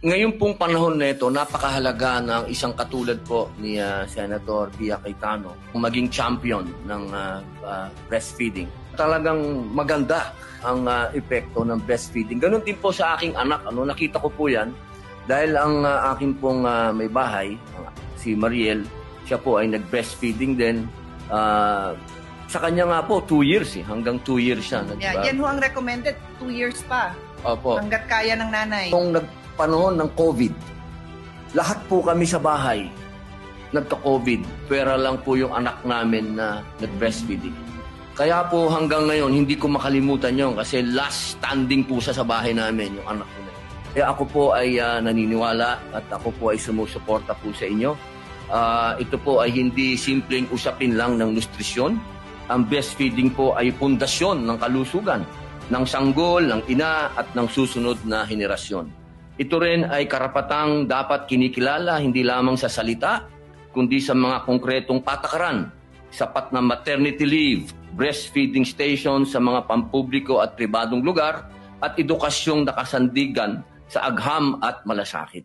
Ngayon pong panahon na ito, napakahalaga ng isang katulad po ni Senator Pia Cayetano maging champion ng breastfeeding. Talagang maganda ang epekto ng breastfeeding. Ganon din po sa aking anak. Nakita ko po yan dahil ang aking pong may bahay, si Mariel, siya po ay nag-breastfeeding din. Sa kanya nga po, 2 years hanggang 2 years siya. Yan ho ang recommended, 2 years pa. Opo. Hanggat kaya ng nanay. Kung panahon ng COVID, lahat po kami sa bahay nagka-COVID. Pwera lang po yung anak namin na nag-breastfeeding. Kaya po hanggang ngayon, hindi ko makalimutan yon kasi last standing po sa bahay namin, yung anak ko na. Kaya ako po ay naniniwala at ako po ay sumusuporta po sa inyo. Ito po ay hindi simpleng usapin lang ng nutrisyon. Ang breastfeeding po ay pundasyon ng kalusugan, ng sanggol, ng ina at ng susunod na henerasyon. Ito rin ay karapatang dapat kinikilala hindi lamang sa salita, kundi sa mga konkretong patakaran. Sapat na maternity leave, breastfeeding station sa mga pampubliko at pribadong lugar, at edukasyong nakasandigan sa agham at malasakit.